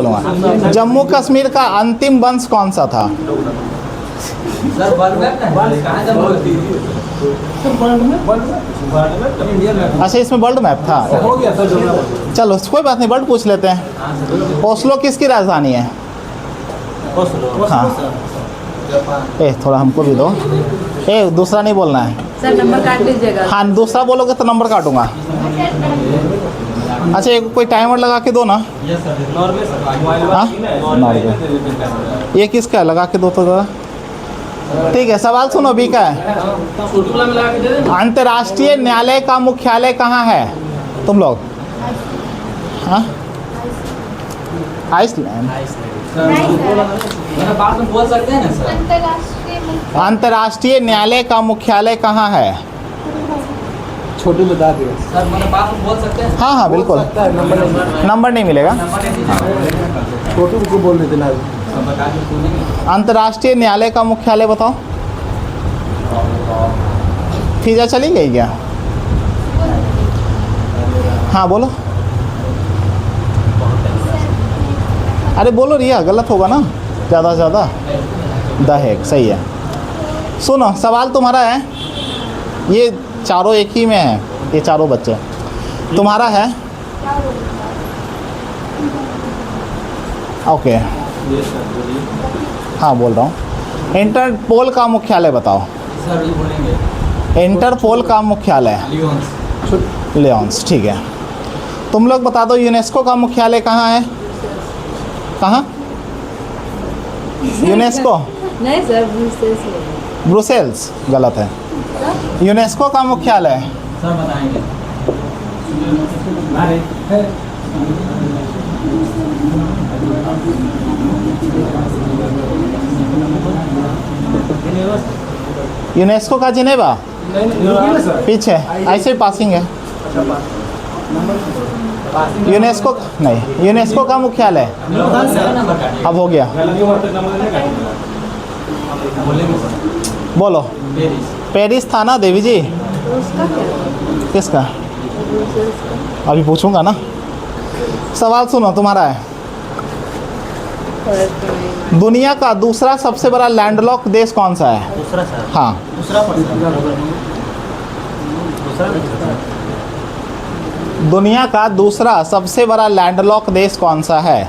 बोलूँगा। जम्मू कश्मीर का अंतिम वंश कौन सा था? अच्छा, इसमें वर्ल्ड मैप था। चलो कोई बात नहीं, वर्ल्ड पूछ लेते हैं। ओस्लो किसकी राजधानी है? हाँ, थोड़ा हमको भी दो। दूसरा नहीं बोलना है सर, नंबर काट लीजिएगा। हाँ, दूसरा बोलोगे तो नंबर काटूंगा। अच्छा, एक कोई टाइमर लगा के दो ना। हाँ, नॉर्वे। ये किसका है? लगा के दो तो ज़रा। ठीक है, सवाल सुनो। बी का है, अंतर्राष्ट्रीय न्यायालय का मुख्यालय कहाँ है? तुम लोग? हाँ, आइसलैंड। बात में बोल सकते हैं ना सर? अंतर्राष्ट्रीय न्यायालय का मुख्यालय कहाँ है? छोटू बता दिया सर, मैंने बात में बोल सकते हैं? हाँ हाँ बिल्कुल, नंबर नहीं मिलेगा। छोटू को बोल देते ना। अंतर्राष्ट्रीय न्यायालय का मुख्यालय बताओ। फिजा चली गई क्या? हाँ बोलो। अरे बोलो रिया, गलत होगा ना ज़्यादा से ज़्यादा। द हेग सही है। सुनो, सवाल तुम्हारा है। ये चारों एक ही में है, ये चारों बच्चे। तुम्हारा है। ओके, हाँ बोल रहा हूँ। इंटरपोल का मुख्यालय बताओ। सर ये बोलेंगे। इंटरपोल का मुख्यालय लियोन्स। ठीक है, तुम लोग बता दो यूनेस्को का मुख्यालय कहाँ है? कहाँ? यूनेस्को? नहीं सर, ब्रुसेल्स। ब्रुसेल्स गलत है। यूनेस्को का मुख्यालय सर बताएंगे। यूनेस्को का जिनेवा पीछे, ऐसे ही पासिंग है। यूनेस्को नहीं, यूनेस्को का मुख्यालय अब हो गया। बोलो। पेरिस था ना देवी जी? उसका क्या? किसका? ब्रुसेल्स का। अभी पूछूंगा ना। सवाल सुनो, तुम्हारा है। दुनिया का दूसरा सबसे बड़ा लैंडलॉक देश कौन सा है? दूसरा सर। हाँ, दुनिया का दूसरा सबसे बड़ा लैंडलॉक देश कौन सा है?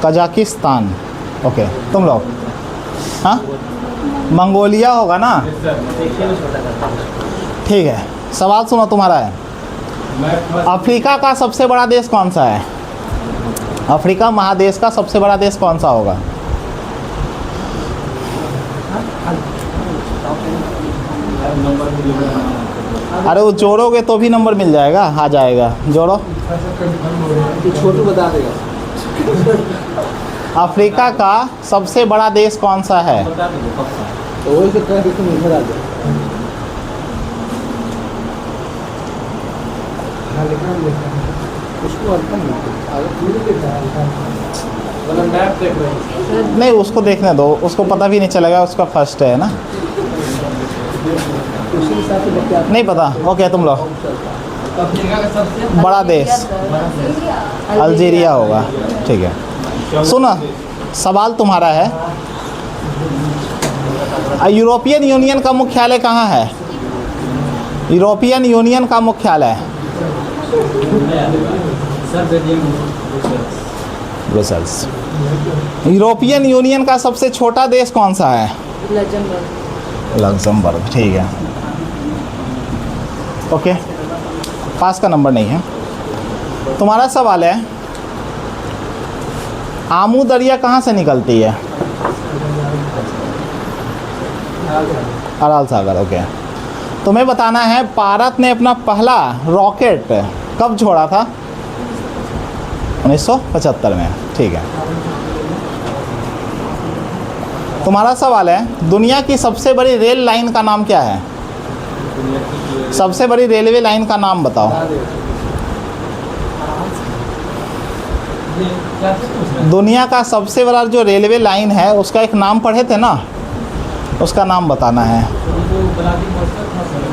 कजाकिस्तान। ओके, तुम लोग? हाँ, मंगोलिया होगा ना। ठीक है, सवाल सुनो, तुम्हारा है। अफ्रीका का सबसे बड़ा देश कौन सा है? अफ्रीका महादेश का सबसे बड़ा देश कौन सा होगा? अरे वो जोड़ोगे तो भी नंबर मिल जाएगा, आ जाएगा। जोड़ो। छोटू बता देगा। अफ्रीका का सबसे बड़ा देश कौन सा है? तो वही से कह के इधर आ जाए। उसको अर्थ नहीं, उसको देखने दो, उसको पता भी नहीं चलेगा, उसका फर्स्ट है ना। नहीं पता? ओके, तुम लोग? बड़ा देश अल्जीरिया होगा। ठीक है, सुनो, सवाल तुम्हारा है। यूरोपियन यूनियन का मुख्यालय कहाँ है? यूरोपियन यूनियन का मुख्यालय ब्रुसेल्स। यूरोपियन यूनियन का सबसे छोटा देश कौन सा है? लक्समबर्ग। ठीक है, ओके, पास का नंबर नहीं है। तुम्हारा सवाल है, आमू दरिया कहाँ से निकलती है? अराल सागर। ओके, तुम्हें बताना है भारत ने अपना पहला रॉकेट कब छोड़ा था? 1975 में। ठीक है, तुम्हारा सवाल है, दुनिया की सबसे बड़ी रेल लाइन का नाम क्या है? सबसे बड़ी रेलवे लाइन का नाम बताओ। क्या पूछ रहे हैं? दुनिया का सबसे बड़ा जो रेलवे लाइन है उसका एक नाम पढ़े थे ना, उसका नाम बताना है। वो व्लादिवोस्टोक था सर,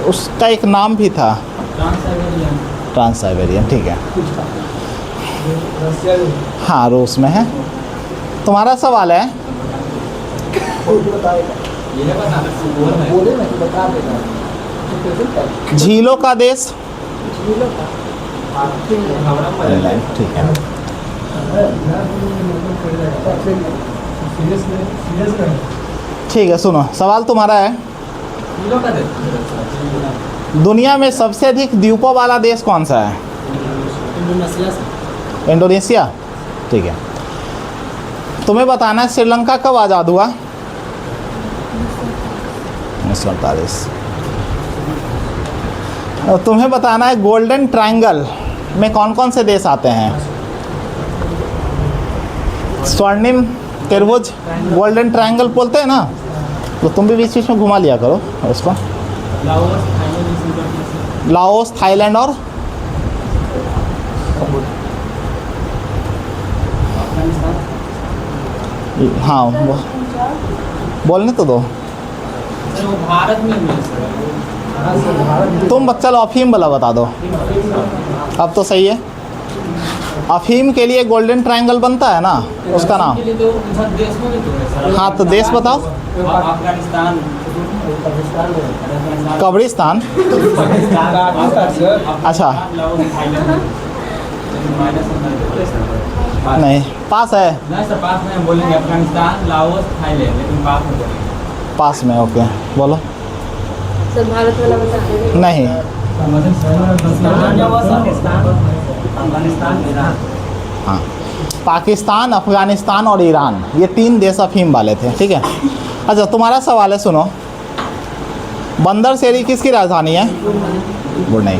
उसका एक नाम भी था, ट्रांस-साइबेरियन। ट्रांस साइबेरियन, ठीक है। रसिया हाँ, रूस में है। तुम्हारा सवाल है, ये है बताना बोल रहे हैं। बोले ना कि बता देना। झीलों का देश। झीलों का फिनलैंड। ठीक है। ठीक है, सुनो सवाल तुम्हारा है, झीलों का देश। दुनिया में सबसे अधिक द्वीपों वाला देश कौन सा है? इंडोनेशिया से। इंडोनेशिया, ठीक है। तुम्हें बताना है श्रीलंका कब आज़ाद हुआ? 1948। और तुम्हें बताना है गोल्डन ट्रायंगल में कौन कौन से देश आते हैं? स्वर्णिम त्रिभुज गोल्डन ट्रायंगल बोलते हैं ना, तो तुम भी बीच बीच में घुमा लिया करो उसको। Laos, Thailand, Singapore. Laos, Thailand और अफगानिस्तान। हाँ, बोलने तो दो। सर वो भारत में भी है सर। तुम बच्चा लो अफीम वाला बता दो। अब तो सही है। अफीम के लिए गोल्डन ट्रायंगल बनता है ना, उसका नाम। के लिए तो उधर देश में भी तो है सर। हाँ, तो देश बताओ। अफगानिस्तान। कब्रिस्तान। अच्छा। Laos, Thailand. माइनस में नहीं, पास है, नहीं सर, पास में हम बोलेंगे अफगानिस्तान, लाओस, थाईलैंड, लेकिन पास में बोलेंगे। पास में। ओके, बोलो। सर भारत वाला बता दीजिए। नहीं, अफगानिस्तान, ईरान। हाँ, पाकिस्तान, अफगानिस्तान और ईरान, ये 3 देश अफीम वाले थे, ठीक है। अच्छा, तुम्हारा सवाल है, सुनो। बंदर शेरी किसकी राजधानी है? ब्रुनेई।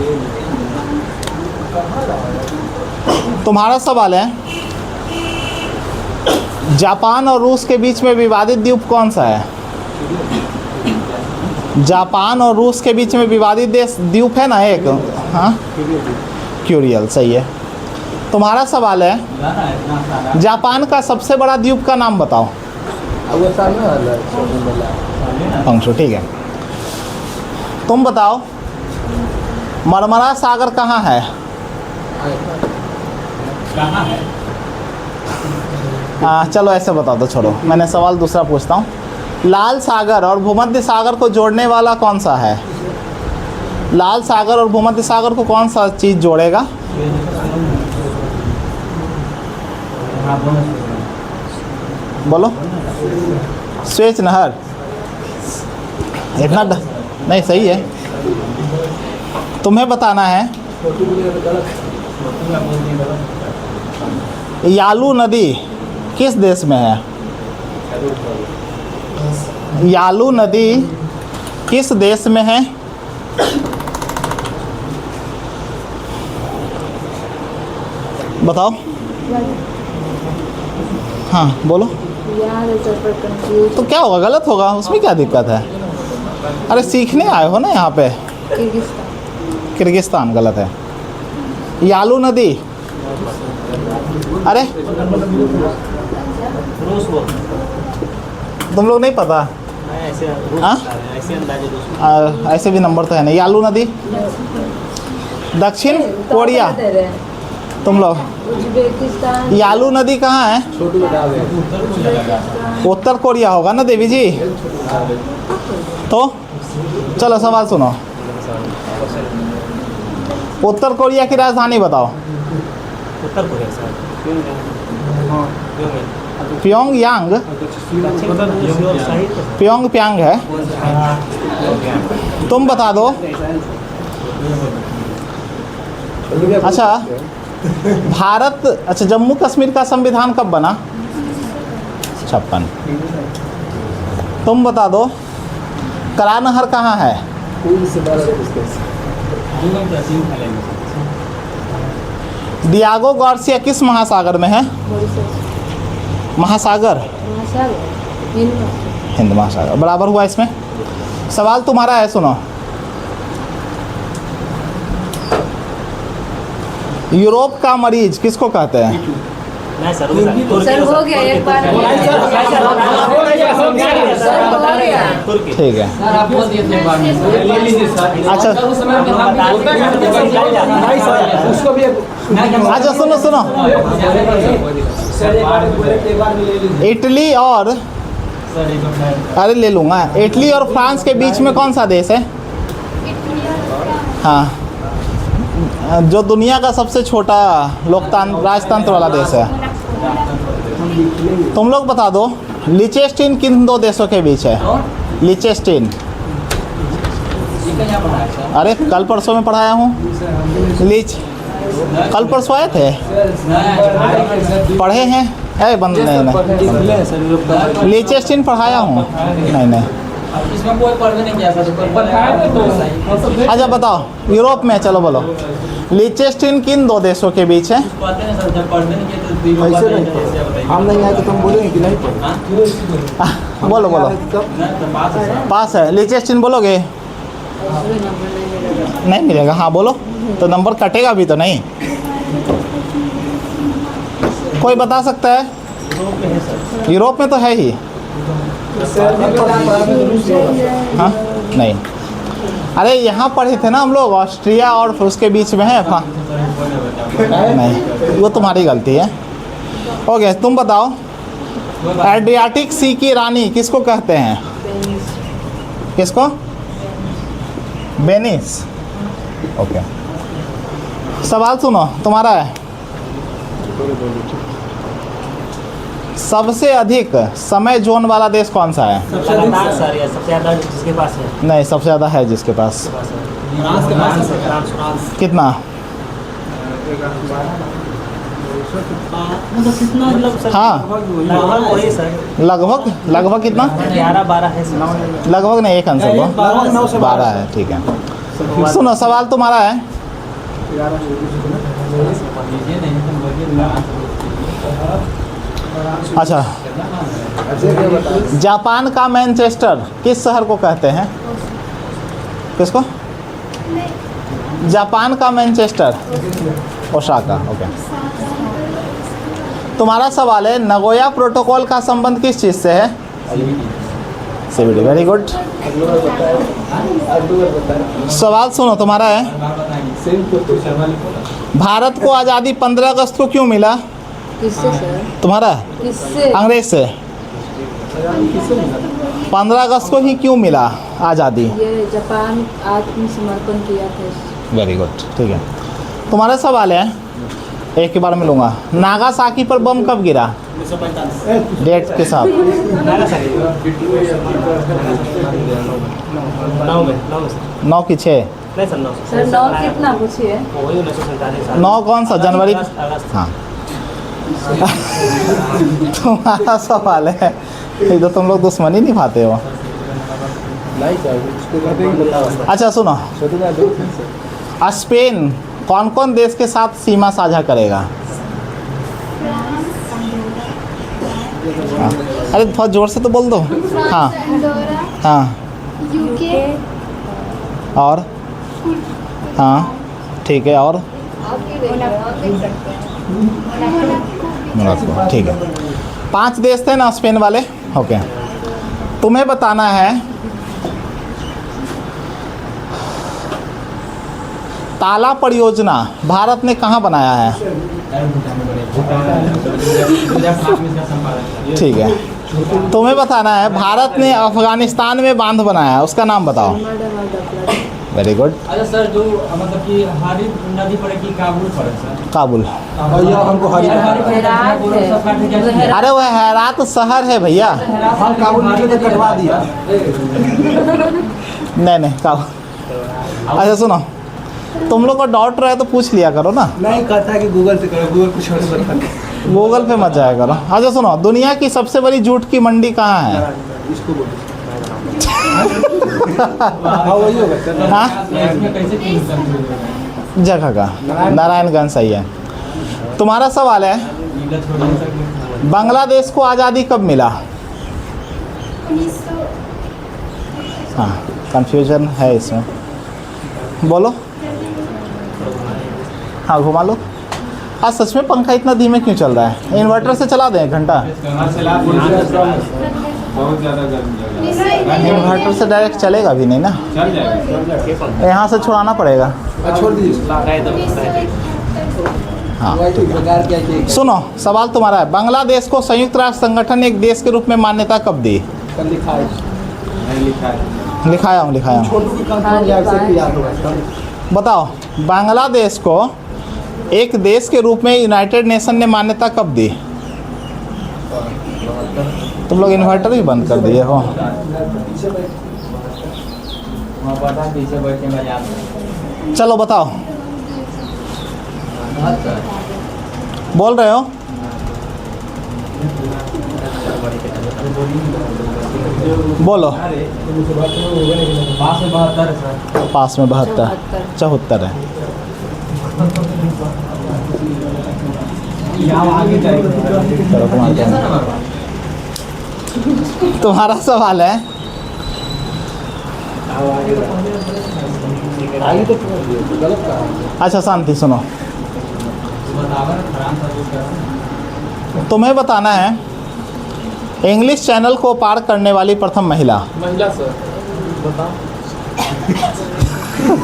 तुम्हारा सवाल है, जापान और रूस के बीच में विवादित द्वीप कौन सा है? जापान और रूस के बीच में विवादित देश द्वीप है ना एक, हाँ, क्यूरियल, सही है। तुम्हारा सवाल है, गाना है इतना सारा। जापान का सबसे बड़ा द्वीप का नाम बताओ। अब वो सामने वाला है, शॉपिंग वाला। पंक्चो, ठीक है। तुम बताओ, मरमरा सागर कहाँ है? कहाँ है? चलो ऐसे बता दो, छोड़ो, मैंने सवाल दूसरा पूछता हूँ। लाल सागर और भूमध्य सागर को जोड़ने वाला कौन सा है? लाल सागर और भूमध्य सागर को कौन सा चीज़ जोड़ेगा? हाँ, बोलो। बोलो। स्वेच नहर। इतना नहीं, सही है। तुम्हें बताना है, यालू नदी किस देश में है? यालू नदी किस देश में है? बताओ। हाँ, बोलो। यार है सर, पर कंफ्यूज। तो क्या होगा, गलत होगा, उसमें क्या दिक्कत है? अरे सीखने आए हो ना यहाँ पे। किर्गिस्तान। किर्गिस्तान गलत है। यालू नदी, अरे रूस बोल। तुम लोग नहीं पता? ऐसे हाँ? ऐसे अंदाजे रूस। ऐसे भी नंबर तो है नहीं। यालू नदी दक्षिण कोरिया। दे रहे हैं। तुम लोग, उज्बेकिस्तान। यालू नदी कहाँ है? छोटू बता दे। उत्तर कोरिया होगा ना देवी जी। तो चलो सवाल सुनो। उत्तर कोरिया की राजधानी बताओ। उत्तर कोरिया सर। प्योंगयांग। प्योंगयांग है। तुम बता दो। अच्छा, भारत, अच्छा, जम्मू कश्मीर का संविधान कब बना? 56। तुम बता दो, करा नहर कहाँ है? डियागो गार्सिया किस महासागर में है? महासागर, हिंद महासागर, बराबर हुआ इसमें। सवाल तुम्हारा है, सुनो। यूरोप का मरीज किसको कहते हैं? नहीं सर सर हो गया एक बार सर हो गया ठीक है। सर आप बोल दिए थे एक बार में ले लीजिए सर। अच्छा उस समय उसको भी अच्छा सुनो सुनो, इटली और अरे ले लूँगा, इटली और फ्रांस के बीच में कौन सा देश है? हाँ, जो दुनिया का सबसे छोटा राजतंत्र वाला देश है। तुम लोग बता दो, लिचेस्टीन किन दो देशों के बीच है? लिचेस्टीन, अरे कल परसों में पढ़ाया हूँ। कल परसों आए थे, पढ़े हैं? बंद नहीं, लिचेस्टीन पढ़ाया हूँ। नहीं इसमें कोई पढ़ नहीं किया सर, तो अच्छा बताओ, यूरोप में, चलो बोलो, लिचेस्टीन किन दो देशों के बीच है? पढ़ते नहीं सर, जब पढ़ते नहीं किए तो ऐसे नहीं हम नहीं आए तो तुम बोलेंगे कि नहीं पढ़े। बोलो बोलो, पास है। लिचेस्टीन बोलोगे? नहीं मिलेगा। हाँ बोलो, तो नंबर कटेगा भी तो नहीं। कोई बता सकता है? यूरोप में तो है ही। हाँ नहीं, अरे यहाँ पढ़े थे ना हम लोग, ऑस्ट्रिया और फिर उसके बीच में है। हाँ नहीं, वो तुम्हारी गलती है। ओके, तुम बताओ, एड्रियाटिक सी की रानी किसको कहते हैं? किसको? वेनिस। ओके, सवाल सुनो, तुम्हारा है। सबसे अधिक समय जोन वाला देश कौन सा है? सर ये सबसे ज़्यादा जिसके पास है। नहीं, सबसे ज़्यादा है जिसके पास। फ्रांस कितना? कितना मतलब सर? हाँ लगभग वही सर, लगभग कितना? 11-12 है सर। लगभग नहीं, एक आंसर दो। 12 है, ठीक है। सुनो, सवाल तुम्हारा है। अच्छा, जापान का मैनचेस्टर किस शहर को कहते हैं? किसको? जापान का मैनचेस्टर, ओसाका। ओके, तुम्हारा सवाल है, नगोया प्रोटोकॉल का संबंध किस चीज़ से है? CBD, very good. सवाल सुनो, तुम्हारा है, भारत को आज़ादी 15 अगस्त को क्यों मिला? किससे सर? तुम्हारा? किससे? अंग्रेज से। 15 अगस्त को ही क्यों मिला आज़ादी? ये जापान आत्मसमर्पण किया था। वेरी गुड, ठीक है। तुम्हारा सवाल है, एक के बार में लूँगा, नागासाकी पर बम कब गिरा? 1945 डेट के साथ। 9 की 6? नहीं सर 9 सर 9 कितना पूछिए? वही 1947 9 कौन सा? जनवरी? अगस्त। हाँ। तुम्हारा सवाल है, ये तो तुम लोग दुश्मनी निभाते हो। नहीं सर, उसको कहते हैं बताओ। अच्छा सुनो, स्पेन कौन कौन देश के साथ सीमा साझा करेगा? हाँ। अरे थोड़ा जोर से तो बोल दो। हाँ हाँ, यूके और हाँ ठीक है, और मोनाको, ठीक है। 5 देश थे ना स्पेन वाले। ओके, तुम्हें बताना है, ताला परियोजना भारत ने कहाँ बनाया है? ठीक है, तुम्हें बताना है, भारत ने अफगानिस्तान में बांध बनाया है, उसका नाम बताओ। Very good. अच्छा सर, जो मतलब कि हरी नदी पड़ेगी काबुल पड़े सर। काबुल। और यह हमको हरी अरे वह हेरात शहर है भैया। हम काबुल में तो कटवा दिया। नहीं काबुल। अच्छा सुनो, तुम लोग को डाउट रहे तो पूछ लिया करो ना। नहीं कहता है कि गूगल से करो, गूगल कुछ और बता। गूगल पे मत जाया करो। अच्छा सुनो, दुनिया की सबसे बड़ी जूट की मंडी कहाँ है? इसको बोलो। हाँ वही होगा सर। हाँ, कैसे जगह का नारायणगंज सही है। तुम्हारा सवाल है, बांग्लादेश को आज़ादी कब मिला? हाँ, कंफ्यूजन है इसमें, बोलो। हाँ घुमा लो। आज सच में पंखा इतना धीमे क्यों चल रहा है? इन्वर्टर से चला दें 1 घंटा? बहुत ज़्यादा गर्मी लग रहा है। इन्वर्टर से डायरेक्ट चलेगा भी नहीं ना, चल जाएगा। यहाँ से छुड़ाना पड़ेगा। छोड़ दीजिए। हाँ बेकार क्या चाहिए? सुनो, सवाल तुम्हारा है। बांग्लादेश को संयुक्त राष्ट्र संगठन ने एक देश के रूप में मान्यता कब दी? कल लिखा है। नहीं लिखा है। लिखाया हूँ। छोटू की कंफर्म याद से याद होगा। बताओ, बांग्लादेश को एक देश के रूप में यूनाइटेड नेशन ने मान्यता कब दी? तुम लोग इन्वर्टर ही बंद कर दिए हो। वहाँ पता पीछे बैठने में याद है। चलो बताओ, बोल रहे हो? बोलो। 572 है सर। पास में 72, 74 है। यहाँ आगे जाएगा। चलो तुम्हारा सवाल है। आगे तो गलत कहा। अच्छा शांति सुनो, तुम्हें बताना है इंग्लिश चैनल को पार करने वाली प्रथम महिला। महिला सर बताओ।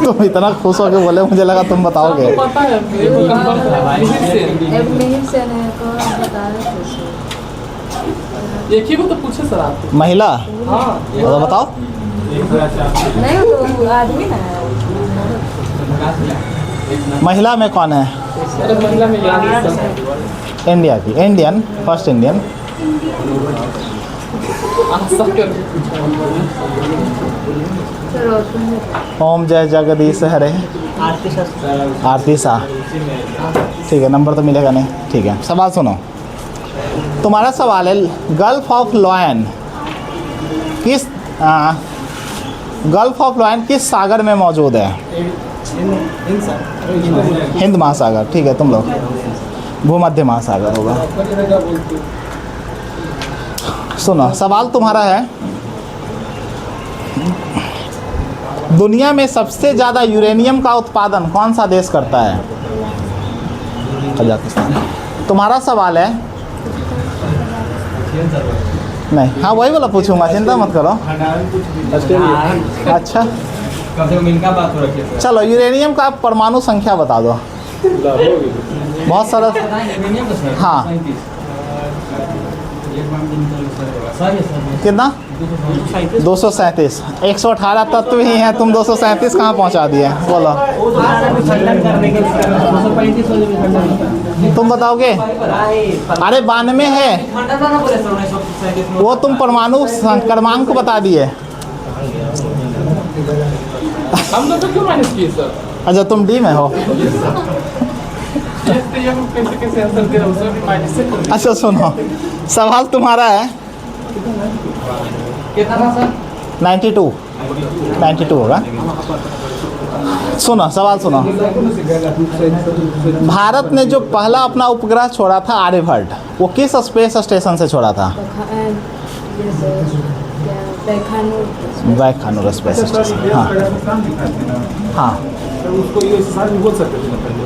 तुम इतना खुश होकर बोले, मुझे लगा तुम बताओगे। पता है अब मिहिर से नहीं को बता रहे थे। एक ही को तो पूछे सर आप। महिला? हाँ तो बताओ। नहीं वो आदमी ना है। महिला में कौन है? अरे महिला में याद है सर। इंडिया की, इंडियन, फर्स्ट इंडियन। चलो तुम ओम जय जगदीश हरे। आरती शाह। ठीक है, नंबर तो मिलेगा नहीं। ठीक है, सवाल सुनो। तुम्हारा सवाल है, गल्फ ऑफ लॉयन किस गल्फ ऑफ लॉयन किस सागर में मौजूद है? हिंद महासागर। ठीक है, तुम लोग भूमध्य महासागर होगा। सुनो, सवाल तुम्हारा है, दुनिया में सबसे ज़्यादा यूरेनियम का उत्पादन कौन सा देश करता है? कजाकिस्तान। तुम्हारा सवाल है, नहीं, हाँ वही वाला पूछूंगा, चिंता मत करो। अच्छा कम से कम इनका बात हो रखी है। चलो, यूरेनियम का परमाणु संख्या बता दो। बहुत सरल। हाँ, कितना? 237। 118 तत्व ही हैं, तुम 237 कहाँ पहुँचा दिए? बोलो, तुम बताओगे? अरे 92 है, वो तुम परमाणु क्रमांक बता दिए। हम लोग तो क्यों माइनस किए सर? अच्छा, तुम डी में हो। कैसे आंसर दे रहा हूँ सर? माइनस से कर। अच्छा सुनो, सवाल तुम्हारा है। कितना था सर? 92 होगा। सुनो, सवाल सुनो। भारत ने जो पहला अपना उपग्रह छोड़ा था आर्यभट्ट, वो किस स्पेस स्टेशन से छोड़ा था? बैखानूर स्पेस स्टेशन। हाँ हाँ, उसको ये साल में बोल सकते थे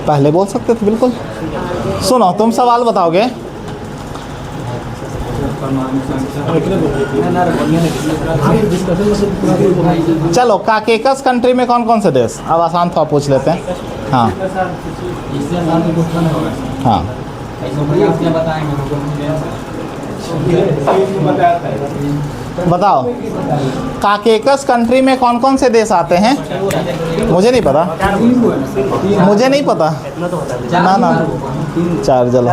पहले बोल सकते थे, बिल्कुल। सुनो, तुम सवाल बताओगे। चलो, काकेकस कंट्री में कौन कौन से देश? अब आसान थोड़ा पूछ लेते हैं। हाँ हाँ, बताओ, काकेकस कंट्री में कौन कौन से देश आते हैं? मुझे नहीं पता, मुझे नहीं पता। ना ना, 4 चलो।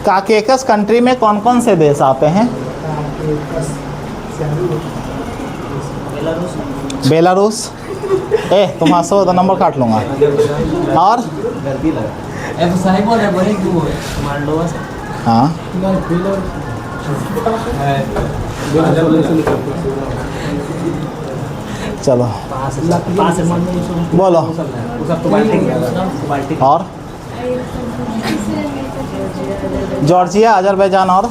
काकेकस कंट्री में कौन कौन से देश आते हैं? बेलारूस। तुम हंसो तो नंबर काट लूँगा। और हाँ, चलो बोलो। और जॉर्जिया, अजरबैजान और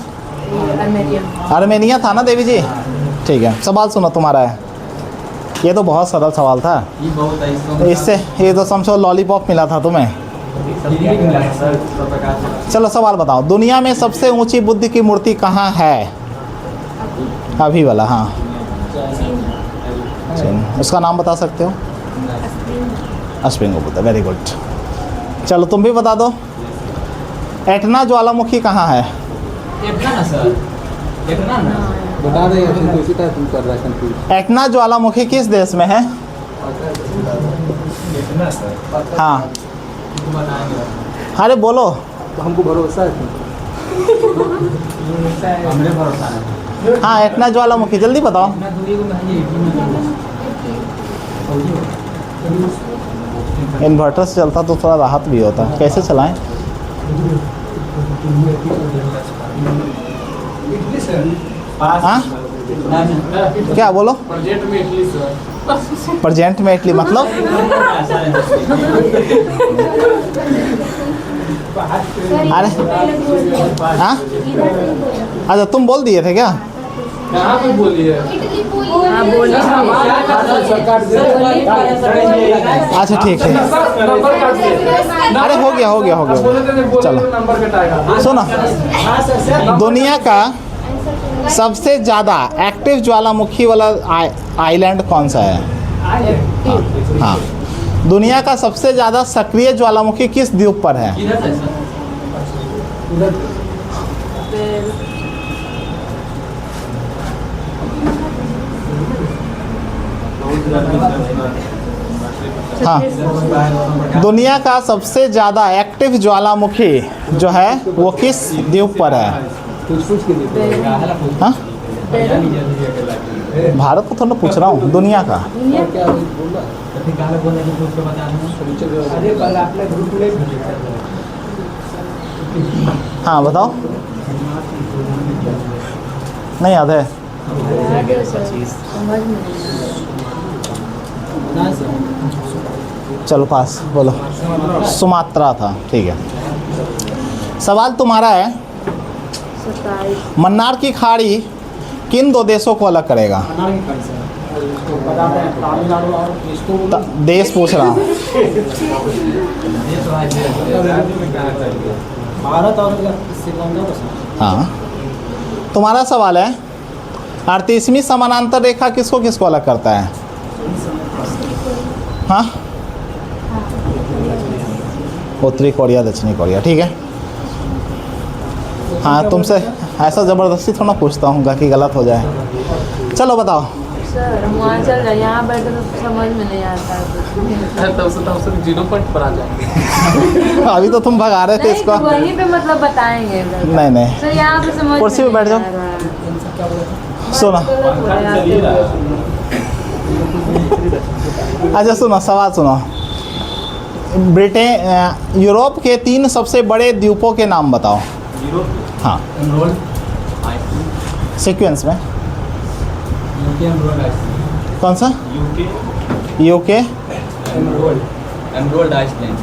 आर्मेनिया था ना देवी जी? ठीक है, सवाल सुनो तुम्हारा है। ये तो बहुत सरल सवाल था। ये बहुत है इसको इससे ये तो समझो लॉलीपॉप मिला था तुम्हें। चलो सवाल बताओ, दुनिया में सबसे ऊंची बुद्ध की मूर्ति कहाँ है? अभी वाला, हाँ चीन। उसका नाम बता सकते हो? Spring Buddha, very good. चलो तुम भी बता दो, एटना ज्वालामुखी कहाँ है? इतना ना सर, इतना ना बता रहे हैं तो इसी तरह तुम कर रहा है कंफ्यूज। एटना ज्वालामुखी किस देश में है? हाँ अरे बोलो। तो हमको भरोसा है हमरे भरोसा है। हाँ एटना ज्वालामुखी, जल्दी बताओ। इतना दूरी को मैं ये इन्वर्टर से चलता तो थोड़ा राहत भी होता। कैसे चलाएं? हाँ क्या बोलो? प्रेजेंट में इटली मतलब? अरे हाँ अच्छा तुम बोल दिए थे क्या? कहाँ पे बोलिए? हाँ बोलिए। अच्छा ठीक है। अरे हो गया हो गया हो गया। चलो नंबर कटाएगा। सुनो, दुनिया का सबसे ज़्यादा एक्टिव ज्वालामुखी वाला आइलैंड कौन सा है? हाँ दुनिया का सबसे ज़्यादा सक्रिय ज्वालामुखी किस द्वीप पर है? इधर से सर हाँ दुनिया का सबसे ज़्यादा एक्टिव ज्वालामुखी जो है वो किस द्वीप पर है? पूछ के देखो। हाँ भारत को थोड़ा पूछ रहा हूँ, दुनिया का। क्या बोला फिर काले बोलने की पूछ के बता दूँ। अरे कल आपने ग्रुप में हाँ बताओ। नहीं याद है? समझ में नहीं चलो पास बोलो। सुमात्रा था, ठीक है। सवाल तुम्हारा है, 27 मन्नार की खाड़ी किन दो देशों को अलग करेगा? देश पूछ रहा हूँ। भारत और श्रीलंका को सर। हाँ तुम्हारा सवाल है, 38वीं समानांतर रेखा किसको किसको अलग करता है? हाँ उत्तरी कोरिया दक्षिणी कोरिया, ठीक है। हाँ तुमसे ऐसा ज़बरदस्ती थोड़ा पूछता हूँ कि गलत हो जाए। चलो बताओ। सर हम वहाँ चल जाए, यहाँ बैठे तो समझ में नहीं आता है कुछ। तब से 0 पॉइंट पर आ जाएंगे। अभी तो तुम भगा रहे थे नहीं इसको। तो वहीं पे मतलब बताएंगे। नहीं नहीं सर यहाँ पे समझ कुर्सी पे में बैठ नहीं जाओ। आ रहा है। सुनो अच्छा सुनो सवाल सुनो। ब्रिटेन यूरोप के 3 सबसे बड़े द्वीपों के नाम बताओ। हाँ एनरोल्ड सीक्वेंस में। UK enrolled Iceland. कौन सा? UK enrolled Iceland.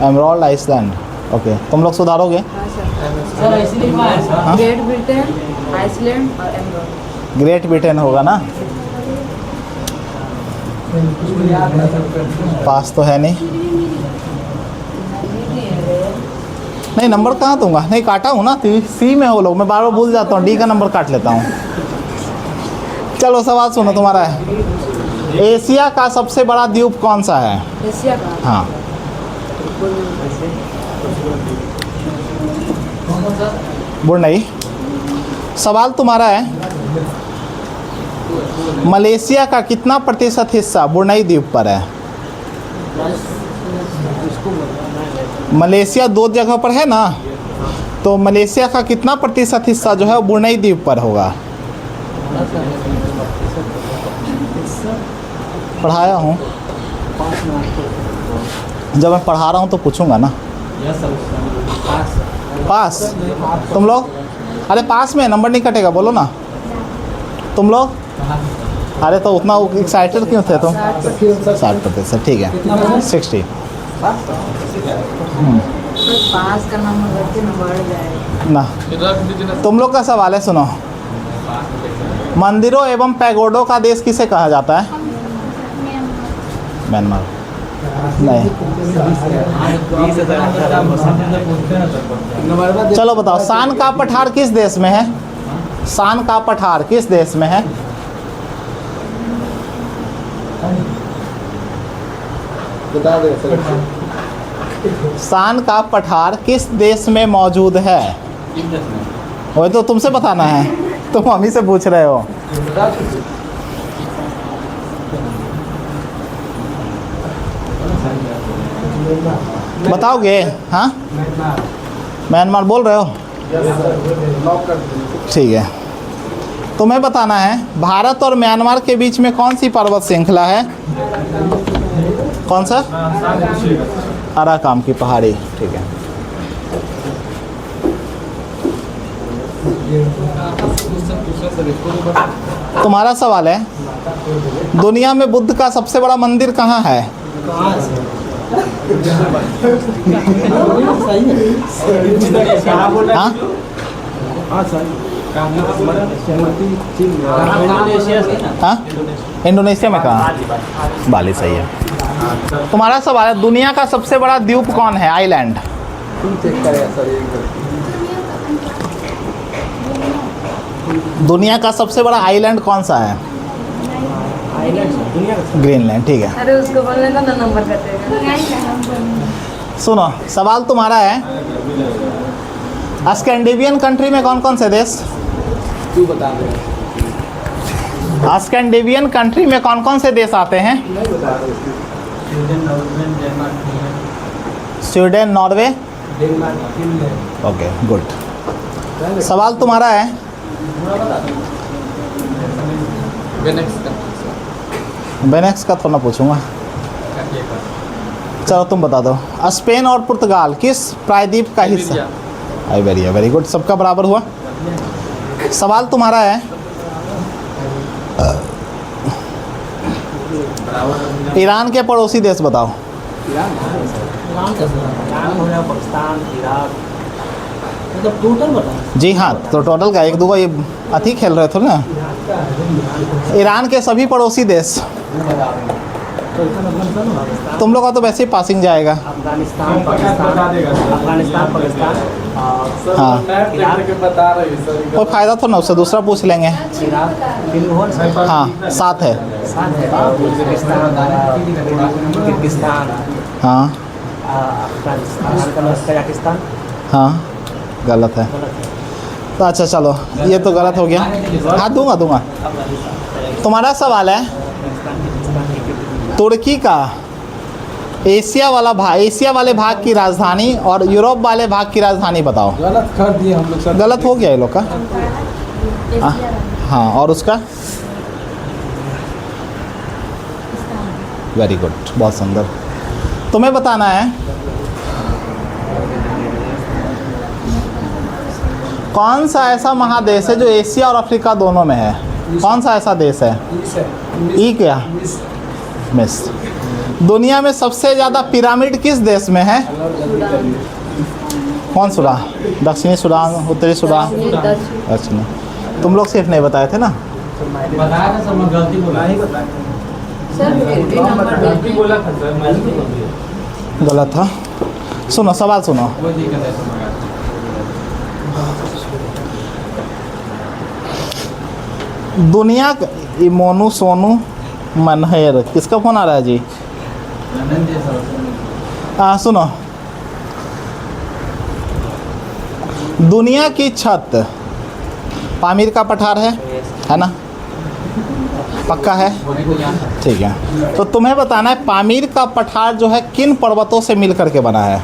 Emerald Iceland, okay. तुम लोग सुधारोगे? हाँ सर। सर ऐसे लिखा है सर। ग्रेट ब्रिटेन, आइसलैंड और एंगोला। ग्रेट ब्रिटेन होगा ना? पास तो है नहीं। नहीं नंबर कहाँ दूंगा? नहीं काटा हूँ ना, सी में हो लोग, मैं बार बार भूल जाता हूँ, डी का नंबर काट लेता हूँ। चलो सवाल सुनो तुम्हारा है, एशिया का सबसे बड़ा द्वीप कौन सा है? एशिया का हाँ बुरनई। सवाल तुम्हारा है, मलेशिया का कितना प्रतिशत हिस्सा बुरनई द्वीप पर है? मलेशिया 2 जगह पर है ना, तो मलेशिया का कितना प्रतिशत हिस्सा जो है वो बुरनई द्वीप पर होगा? पढ़ाया हूँ, जब मैं पढ़ा रहा हूँ तो पूछूंगा ना। पास तुम लोग? अरे पास में नंबर नहीं कटेगा, बोलो ना तुम लोग। अरे तो उतना एक्साइटेड क्यों थे तुम? 60%, ठीक है 60। पास का नंबर करके न बढ़ जाए ना। तुम लोग का सवाल है, सुनो। मंदिरों एवं पैगोडों का देश किसे कहा जाता है? म्यांमार नहीं। चलो बताओ, शान का पठार किस देश में है? शान का पठार किस देश में है? बता दे सर। शान का पठार किस देश में मौजूद है? वही तो तुमसे बताना है, तुम हम ही से पूछ रहे हो। बताओगे? हाँ, म्यांमार बोल रहे हो? ठीक है, तुम्हें बताना है भारत और म्यांमार के बीच में कौन सी पर्वत श्रृंखला है? कौन सा? अराकाम की पहाड़ी। ठीक है। तुम्हारा सवाल है, दुनिया में बुद्ध का सबसे बड़ा मंदिर कहाँ है? हाँ? हाँ? इंडोनेशिया में कहाँ? बाली। सही है। तुम्हारा सवाल है, दुनिया का सबसे बड़ा द्वीप कौन है? आइलैंड। तुम चेक करें सर एक बार। दुनिया का सबसे बड़ा आइलैंड कौन सा है? ग्रीनलैंड। ठीक है। अरे उसको बोलने का ना नंबर कटेगा। सुनो, सवाल तुम्हारा है, स्कैंडिनेवियन कंट्री में कौन कौन से देश? तू बता दे। स्कैंडिनेवियन कंट्री में कौन कौन से देश आते हैं? नहीं बता रहे। Sweden, Norway. Denmark. Okay, good. सवाल तुम्हारा है, बेनेक्स का थोड़ा पूछूंगा। चलो तुम बता दो, स्पेन और पुर्तगाल किस प्रायद्वीप का हिस्सा? आइबेरिया। वेरी गुड, सबका बराबर हुआ। सवाल तुम्हारा है, ईरान के पड़ोसी देश बताओ। मतलब टोटल बता। जी हाँ, तो टोटल का एक दो ये अति खेल रहे थे ना। ईरान के सभी पड़ोसी देश। तुम लोग का तो वैसे ही पासिंग जाएगा। अफगानिस्तान, पाकिस्तान, अफगानिस्तान, पाकिस्तान, हाँ, मैप देख के बता रही है सर। कोई फ़ायदा तो ना, उससे दूसरा पूछ लेंगे। इराक, किर्गिस्तान, हाँ, 7 है। किर्गिस्तान, हाँ अफगानिस्तान, कजाकिस्तान। हाँ, गलत है। तो अच्छा चलो, ये तो गलत हो गया। हाँ, दूंगा। तुम्हारा सवाल है, तुर्की का एशिया वाले भाग की राजधानी और यूरोप वाले भाग की राजधानी बताओ। गलत कर दिए हम लोग सर। गलत हो गया ये लोग का। हाँ, और उसका? वेरी गुड, बहुत सुंदर। तुम्हें बताना है, कौन सा ऐसा महादेश है जो एशिया और अफ्रीका दोनों में है? कौन सा ऐसा देश है? ई क्या? मिस्र। दुनिया में सबसे ज़्यादा पिरामिड किस देश में है? कौन सुडान? दक्षिणी सुडान, उत्तरी सुडान? अच्छा, तुम लोग सिर्फ नहीं बताए थे ना। बताया था सर, मैं गलती बोला ही बताया। सर फिर भी नंबर गलती बोला था सर, मैं नहीं बोल दिया। गलत था। सुनो, सवाल सुनो। कोई दिक्कत है सर। दुनिया ये मोनू सोनू मनहेर, किसका फ़ोन आ रहा है जी? सुनो, दुनिया की छत पामीर का पठार है ना? पक्का है? ठीक है। तो तुम्हें बताना है, पामीर का पठार जो है किन पर्वतों से मिल करके बना है?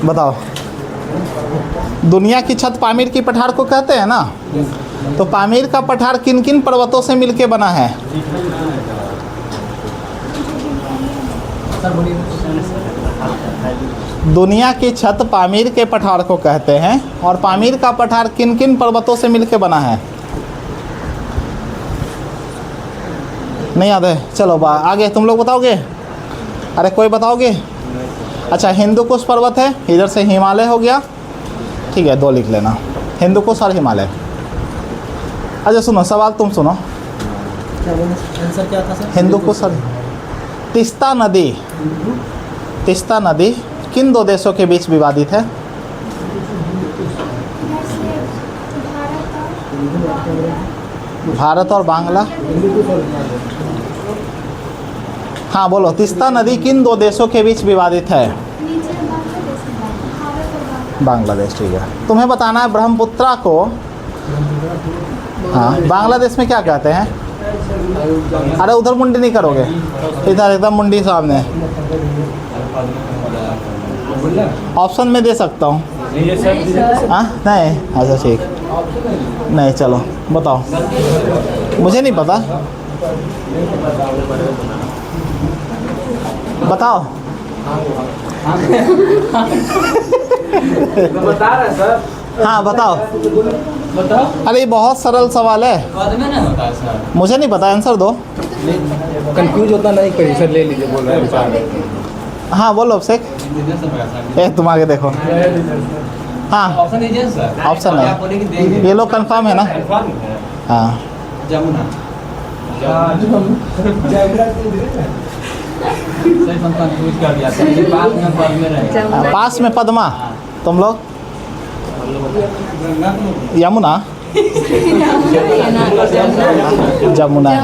बताओ। दुनिया की छत पामीर की पठार को कहते हैं ना, तो पामीर का पठार किन किन पर्वतों से मिलके बना है? दुनिया की छत पामीर के पठार को कहते हैं, और पामीर का पठार किन किन पर्वतों से मिलके बना है? नहीं याद है? चलो आगे तुम लोग बताओगे? अरे कोई बताओगे? अच्छा, हिंदुकुश पर्वत है, इधर से हिमालय हो गया। ठीक है, 2 लिख लेना, हिंदुकुश और हिमालय। अच्छा सुनो, सवाल तुम सुनो। आंसर क्या था सर? हिंदू कुश। तीस्ता नदी किन दो देशों के बीच विवादित है? भारत और बांग्ला। हाँ बोलो, तीस्ता नदी किन दो देशों के बीच विवादित है? बांग्लादेश। ठीक है, तुम्हें बताना है ब्रह्मपुत्रा को हाँ बांग्लादेश में क्या कहते हैं? अरे उधर मुंडी नहीं करोगे, इधर एकदम मुंडी सामने। ऑप्शन में दे सकता हूँ। हाँ नहीं, अच्छा ठीक नहीं, चलो बताओ, मुझे नहीं पता, बताओ। बता रहे हैं सर। हाँ बताओ। बताओ। अरे ये बहुत सरल सवाल है, बाद में नहीं होता है सर। मुझे नहीं पता, आंसर दो। कंफ्यूज होता नहीं करिए सर, ले लीजिए, बोल रहे हैं। हाँ बोलो अभिषेक। तुम आगे देखो। हाँ ऑप्शन दीजिए सर। ऑप्शन आप बोलेंगे देंगे। है, ये लोग कंफर्म है ना? हाँ जमुना। सही कंफ्यूज कर दिया सर, ये बात में हम बाद में रहेंगे। पास में पद्मा, तुम लोग यमुना। जमुना है।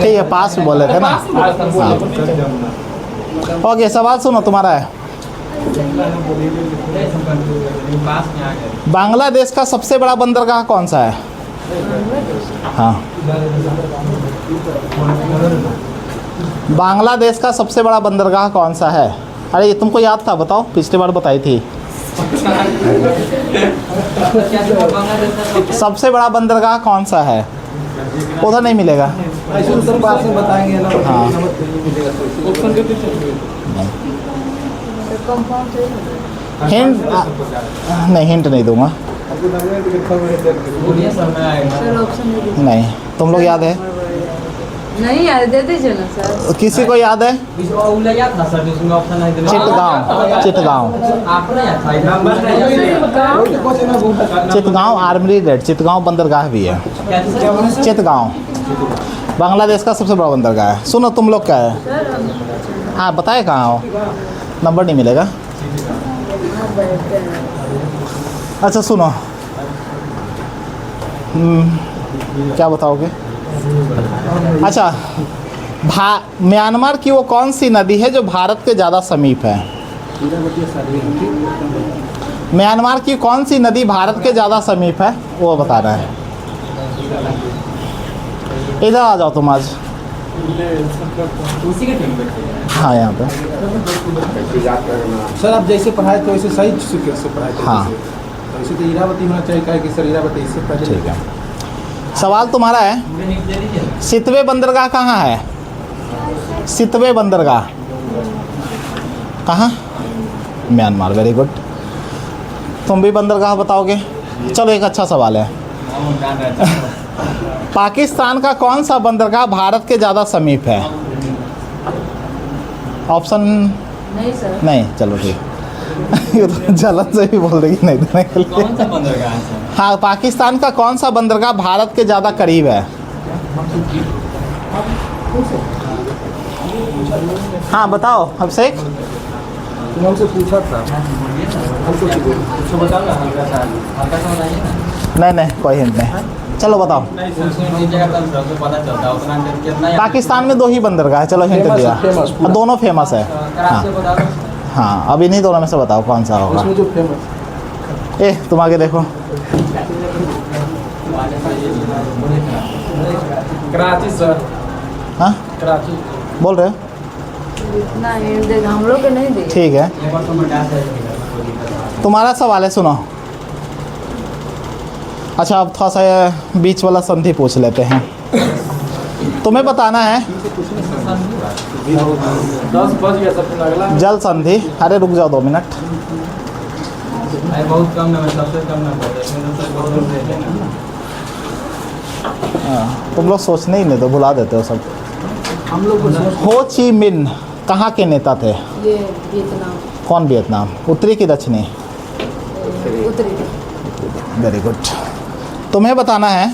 ठीक है, पास में बोले थे ना। हाँ ओके, सवाल सुनो तुम्हारा है। बांग्लादेश का सबसे बड़ा बंदरगाह कौन सा है? हाँ बांग्लादेश का सबसे बड़ा बंदरगाह कौन सा है? अरे ये तुमको याद था, बताओ, पिछली बार बताई थी। सबसे बड़ा बंदरगाह कौन सा है? उधर नहीं मिलेगा। सर बाद में बताएंगे ना। हाँ हिंट नहीं, हिंट नहीं दूंगा। बोलिए सर, मैं आएगा। सर ऑप्शन दे दीजिए। नहीं, तुम लोग याद है? नहीं यार, दे दीजिए ना सर। किसी को याद है? उल्ला याद था सर, जिसमें ऑप्शन नहीं दिया। चिटगांव। आपने याद था, नंबर नहीं। चिटगांव आर्मरी रेड, चिटगांव बंदरगाह भी है। क्या था सर? चिटगांव बांग्लादेश का सबसे बड़ा बंदरगाह है। सुनो तुम लोग क्या है? सर हाँ बताए कहाँ हो, नंबर नहीं मिलेगा। अच्छा सुनो, क्या बताओगे? अच्छा, म्यांमार की वो कौन सी नदी है जो भारत के ज़्यादा समीप है? म्यांमार की कौन सी नदी भारत के ज़्यादा समीप है, वो बताना है। इधर आ जाओ तुम आज। उसी के टीम पे। हाँ यहाँ पे। सर आप जैसे पढ़ाए थे वैसे सही से पढ़ाए थे। हाँ। तो इसे तो इरावती होना चाहिए, क्या है कि सर इरावती इससे पहले। ठीक है, सवाल तुम्हारा है। मुझे नहीं दे दीजिए। सितवे बंदरगाह कहाँ है? सितवे बंदरगाह कहाँ? म्यांमार। Very good. तुम भी बंदरगाह बताओगे? चलो एक अच्छा सवाल है। पाकिस्तान का कौन सा बंदरगाह भारत के ज़्यादा समीप है? ऑप्शन नहीं सर। नहीं, चलो ठीक। ये तो जलन से भी बोल देगी नहीं देने के लिए। कौन सा बंदरगाह है सर? हाँ, पाकिस्तान का कौन सा बंदरगाह भारत के ज़्यादा करीब है? हाँ बताओ अभिषेक। तुम हमसे पूछा था। कुछ बताओ ना, हल्का सा बताइए ना। नहीं कोई हिंट नहीं, चलो बताओ। उसमें जगह तब सबको पता चलता है उतना कितना। पाकिस्तान में 2 ही बंदरगाह है, चलो हिंट दिया। हाँ, दोनों फेमस है। कराची बता दो। हाँ अब इन्हीं दोनों में से बताओ कौन सा होगा। उसमें जो फेमस। तुम आगे देखो। कराची सर। हाँ कराची। बोल रहे हो? इतना हिंट देगा, हम लोग के नहीं देगा। ठीक है, तुम्हारा सवाल है, सुनो। अच्छा अब थोड़ा सा ये बीच वाला संधि पूछ लेते हैं। तुम्हें बताना है 10 बज गया सर, अगला। जल संधि। अरे रुक जाओ 2 मिनट। बहुत कम नंबर, सबसे कम नंबर। हाँ, तुम लोग सोचने ही नहीं तो भुला देते हो सब। हम लोग हो ची मिन्ह कहाँ के नेता थे? ये वियतनाम। कौन वियतनाम? उत्तरी की दक्षिणी? उत्तरी। Very good. तुम्हें बताना है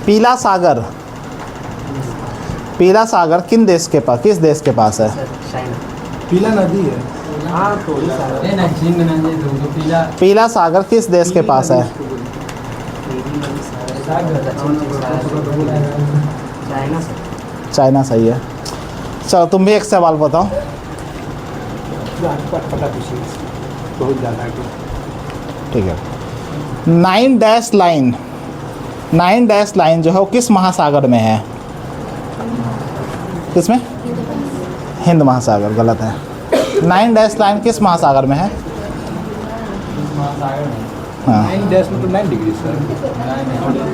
पीला सागर, पीला सागर किस देश के पास है? पीला नदी है। ये ना चीन में ना ये तो पीला पीला सागर किस देश के पास है? चाइना सही है। चलो तुम भी एक सवाल बताओ। पता पूछिए, बहुत ज़्यादा है। ठीक है। 9 डैश लाइन, 9 डैश लाइन जो है वो किस महासागर में है? किसमें? हिंद महासागर। गलत है। 9 डैश लाइन किस महासागर में है? हाँ। 9 डैश मतलब 9 डिग्री सर।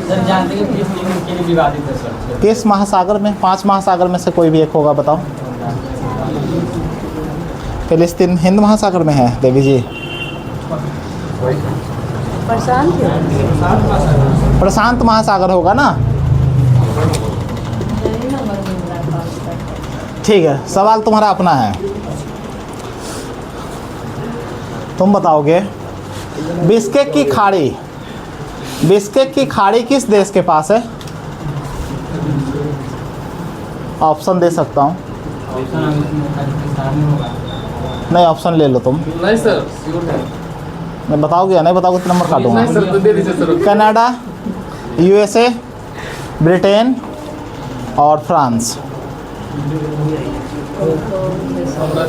सर जानते हैं कि किस चीज के लिए विवादित है सर? किस महासागर में? 5 महासागर में से कोई भी एक होगा, बताओ। फिलिस्तीन हिंद महासागर में है देवी जी। प्रशांत प्रशांत महासागर होगा ना। ठीक है, सवाल तुम्हारा अपना है। तुम बताओगे बिश्केक की खाड़ी, बिश्केक की खाड़ी किस देश के पास है? ऑप्शन दे सकता हूँ। नहीं, ऑप्शन ले लो तुम। नहीं सर, श्योर है। मैं बताओगे या नहीं बताओगे तो नंबर काटूंगा। नहीं सर, तो दे दीजिए सर। कनाडा, यूएसए, ब्रिटेन और फ्रांस।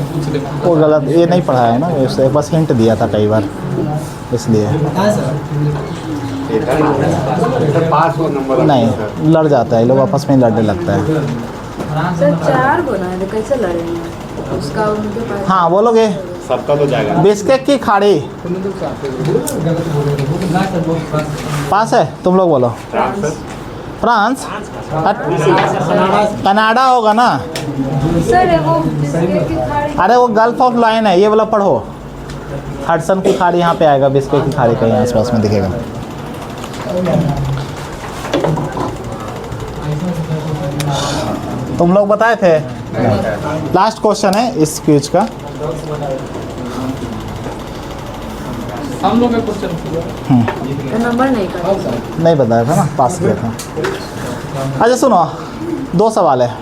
पूछ ले। वो गलत, ये नहीं पढ़ा है ना, इससे बस हिंट दिया था कई बार इसलिए। नहीं, लड़ जाता है, लोग आपस में लड़ने लगता है। सर 4 बनाए थे, कैसे लड़ेंगे? उसका उनके पास। हाँ बोलोगे। सबका तो जाएगा। बिश्केक की खाड़ी पास है, तुम लोग बोलो। फ्रांस? कनाडा होगा ना। सर वो बिस्किट की खाड़ी। अरे वो गल्फ ऑफ लाइन है, ये वाला पढ़ो। हडसन की खाड़ी यहाँ पे आएगा, बिश्केक की खाड़ी कहीं आसपास में दिखेगा। तुम लोग बताए थे। लास्ट क्वेश्चन है इस क्विज का। हम लोग का क्वेश्चन नंबर नहीं कर। नहीं बताया था ना, पास किया था। अच्छा सुनो, 2 सवाल है।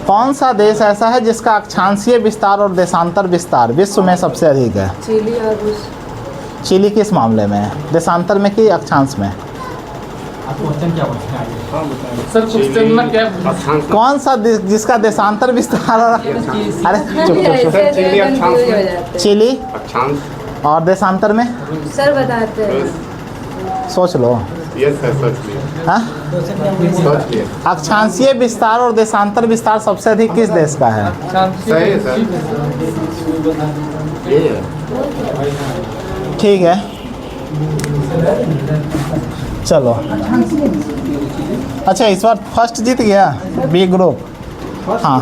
कौन सा देश ऐसा है जिसका अक्षांशीय विस्तार और देशांतर विस्तार विश्व में सबसे अधिक है? चिली और रूस। चिली किस मामले में है? देशांतर में कि अक्षांश में? आप क्वेश्चन क्या पूछते हैं? सर क्वेश्चन ना क्या? कौन सा जिसका देशांतर विस्तार और अरे चुप चुप चुप। चिली और देशांतर में सर बताते हैं। सोच लो। यस सर, सोच लिए। हाँ, सोच लिए। अक्षांशीय विस्तार और देशांतर विस्तार सबसे अधिक किस देश का है? सही है सर। ये है। ठीक है, चलो। अच्छा, इस बार फर्स्ट जीत गया बी ग्रुप। हाँ